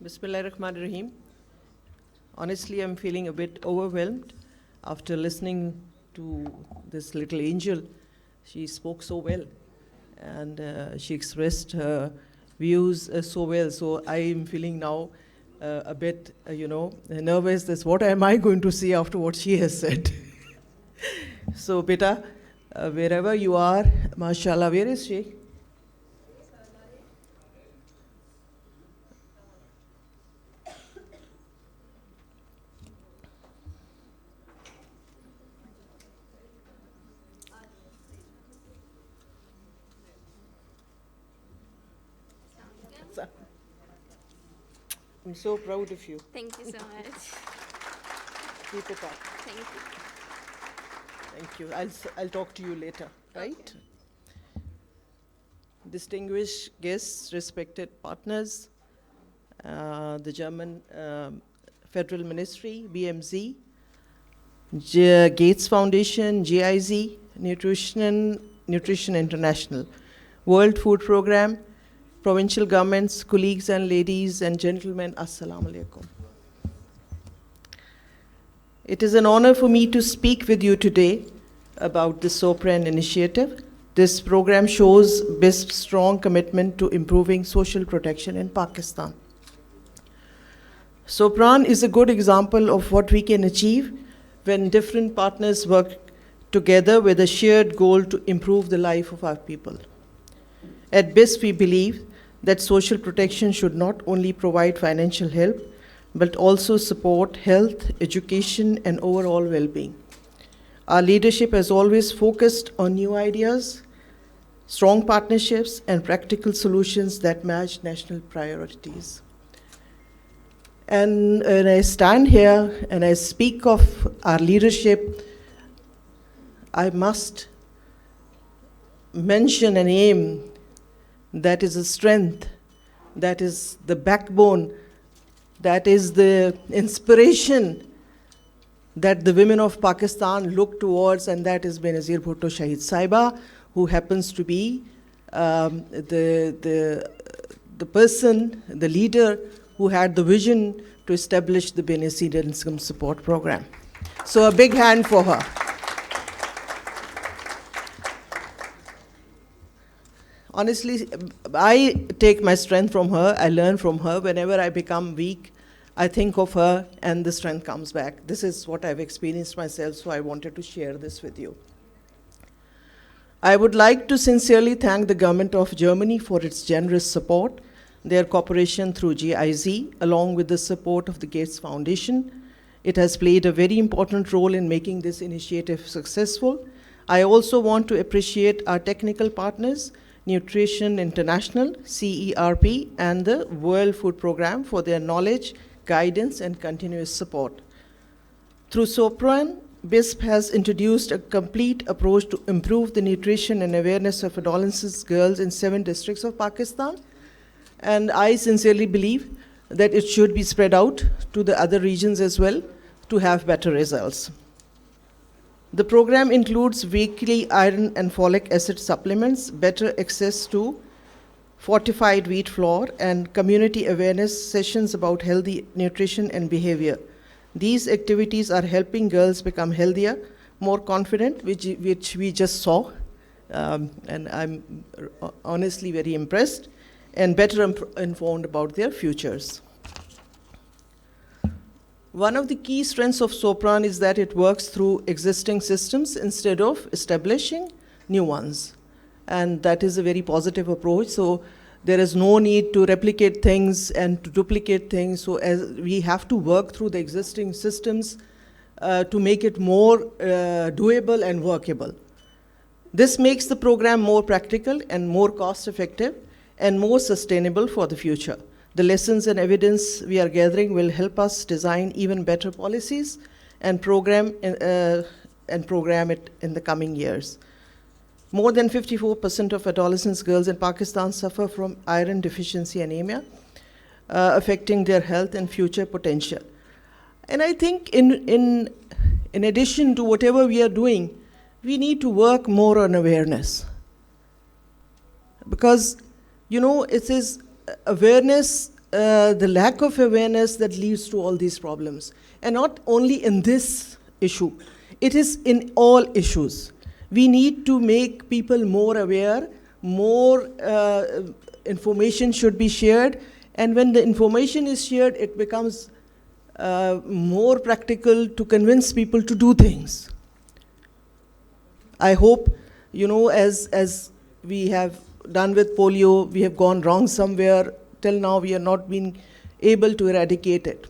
Bismillahirrahmanirrahim. Honestly, I'm feeling a bit overwhelmed after listening to this little angel. She spoke so well, and she expressed her views so well. So I am feeling now a bit, nervous. That's what am I going to say after what she has said? So, beta, wherever you are, mashallah, where is she? I'm so proud of you. Thank you so much. Keep it up. Thank you. Thank you. I'll talk to you later, right? Okay. Distinguished guests, respected partners, the German Federal Ministry, BMZ, Gates Foundation, GIZ, Nutrition International, World Food Program, provincial governments, colleagues and ladies and gentlemen, Assalamu alaikum. It is an honor for me to speak with you today about the Sopran initiative. This program shows BISP's strong commitment to improving social protection in Pakistan. Sopran is a good example of what we can achieve when different partners work together with a shared goal to improve the life of our people. At BISP, we believe that social protection should not only provide financial help, but also support health, education, and overall well-being. Our leadership has always focused on new ideas, strong partnerships, and practical solutions that match national priorities. And when I stand here and I speak of our leadership, I must mention an aim that is a strength, that is the backbone, that is the inspiration that the women of Pakistan look towards, and that is Benazir Bhutto Shahid Saiba, who happens to be the person, the leader who had the vision to establish the Benazir Income Support Program. So a big hand for her. Honestly, I take my strength from her, I learn from her. Whenever I become weak, I think of her and the strength comes back. This is what I've experienced myself, so I wanted to share this with you. I would like to sincerely thank the government of Germany for its generous support, their cooperation through GIZ, along with the support of the Gates Foundation. It has played a very important role in making this initiative successful. I also want to appreciate our technical partners, Nutrition International, CERP, and the World Food Program for their knowledge, guidance, and continuous support. Through Sopran, BISP has introduced a complete approach to improve the nutrition and awareness of adolescent girls in 7 districts of Pakistan. And I sincerely believe that it should be spread out to the other regions as well to have better results. The program includes weekly iron and folic acid supplements, better access to fortified wheat flour, and community awareness sessions about healthy nutrition and behavior. These activities are helping girls become healthier, more confident, which we just saw, and I'm honestly very impressed, and better informed about their futures. One of the key strengths of Sopran is that it works through existing systems instead of establishing new ones. And that is a very positive approach. So there is no need to replicate things and to duplicate things. So as we have to work through the existing systems to make it more doable and workable. This makes the program more practical and more cost-effective and more sustainable for the future. The lessons and evidence we are gathering will help us design even better policies and program it in the coming years. More than 54% of adolescent girls in Pakistan suffer from iron deficiency anemia, affecting their health and future potential. And I think in addition to whatever we are doing, we need to work more on awareness. Because, it is awareness the lack of awareness that leads to all these problems. And not only in this issue, it is in all issues. We need to make people more aware, more information should be shared, and when the information is shared, it becomes more practical to convince people to do things. I hope, as we have done with polio, we have gone wrong somewhere. Till now, we have not been able to eradicate it.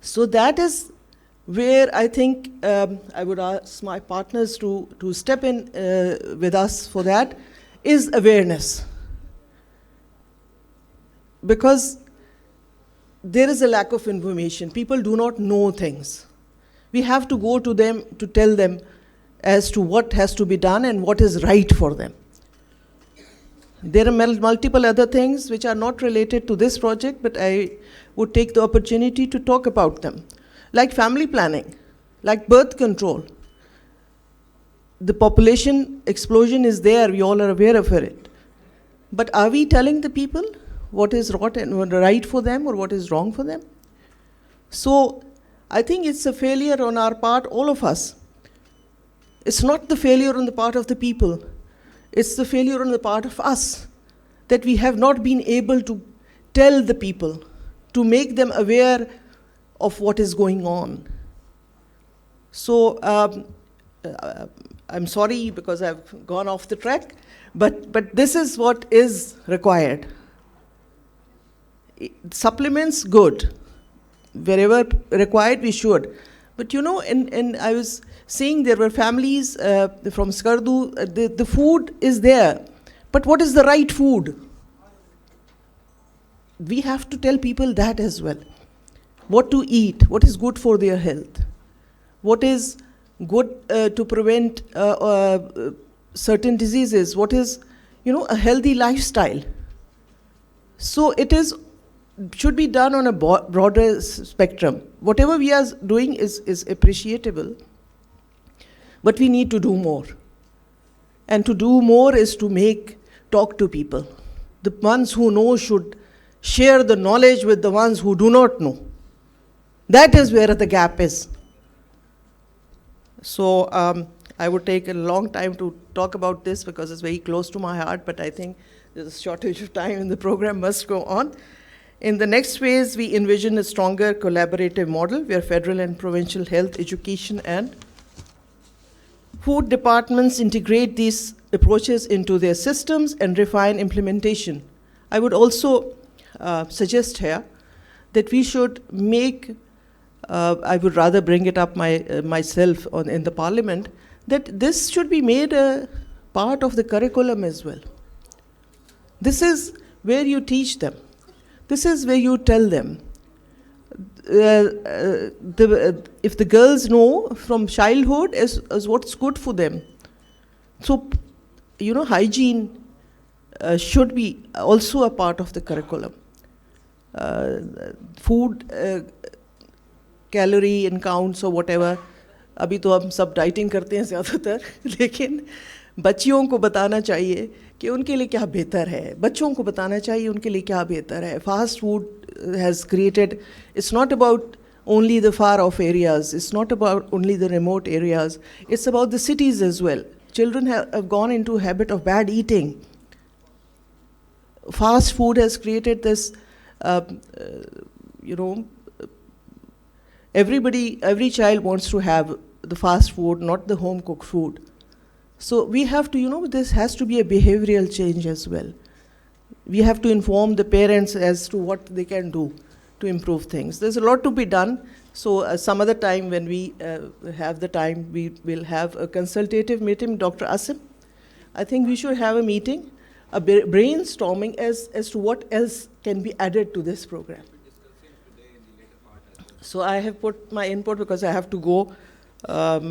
So that is where I think I would ask my partners to step in with us for that, is awareness. Because there is a lack of information. People do not know things. We have to go to them to tell them as to what has to be done and what is right for them. There are multiple other things which are not related to this project, but I would take the opportunity to talk about them. Like family planning, like birth control. The population explosion is there, we all are aware of it. But are we telling the people what is right for them or what is wrong for them? So I think it's a failure on our part, all of us. It's not the failure on the part of the people. It's the failure on the part of us, that we have not been able to tell the people, to make them aware of what is going on. So I'm sorry because I've gone off the track, but this is what is required. Supplements, good. Wherever required, we should. But and I was saying there were families from Skardu, the food is there. But what is the right food? We have to tell people that as well. What to eat, what is good for their health, what is good to prevent certain diseases, what is, a healthy lifestyle. So it should be done on a broader spectrum. Whatever we are doing is appreciable, but we need to do more. And to do more is to talk to people. The ones who know should share the knowledge with the ones who do not know. That is where the gap is. So I would take a long time to talk about this because it's very close to my heart, but I think there's a shortage of time and the program must go on. In the next phase, we envision a stronger collaborative model where federal and provincial health, education, and food departments integrate these approaches into their systems and refine implementation. I would also suggest here that we should make, I would rather bring it up myself in the parliament, that this should be made a part of the curriculum as well. This is where you teach them. This is where you tell them. If the girls know from childhood as what's good for them. So, hygiene should be also a part of the curriculum. Food calorie and counts or whatever. अभी तो हम सब dieting करते हैं ज़्यादातर, लेकिन बच्चियों को बताना चाहिए कि उनके लिए क्या बेहतर है, बच्चों को बताना चाहिए उनके लिए क्या बेहतर है. Fast food has created, it's not about only the far off areas, it's not about only the remote areas, it's about the cities as well. Children have gone into a habit of bad eating. Fast food has created this, every child wants to have the fast food, not the home cooked food. So we have to, this has to be a behavioral change as well. We have to inform the parents as to what they can do to improve things. There's a lot to be done. So some other time when we have the time, we will have a consultative meeting. Dr. Asim, I think we should have a meeting, a brainstorming as to what else can be added to this program. So I have put my input because I have to go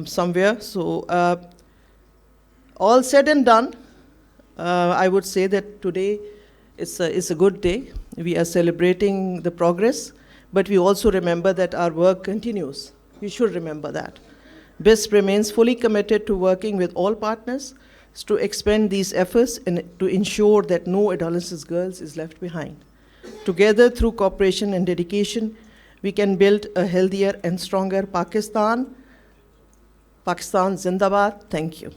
somewhere. So all said and done, I would say that today it's a good day. We are celebrating the progress, but we also remember that our work continues. We should remember that. BISP remains fully committed to working with all partners to expand these efforts and to ensure that no adolescent girls is left behind. Together, through cooperation and dedication, we can build a healthier and stronger Pakistan. Pakistan Zindabad. Thank you.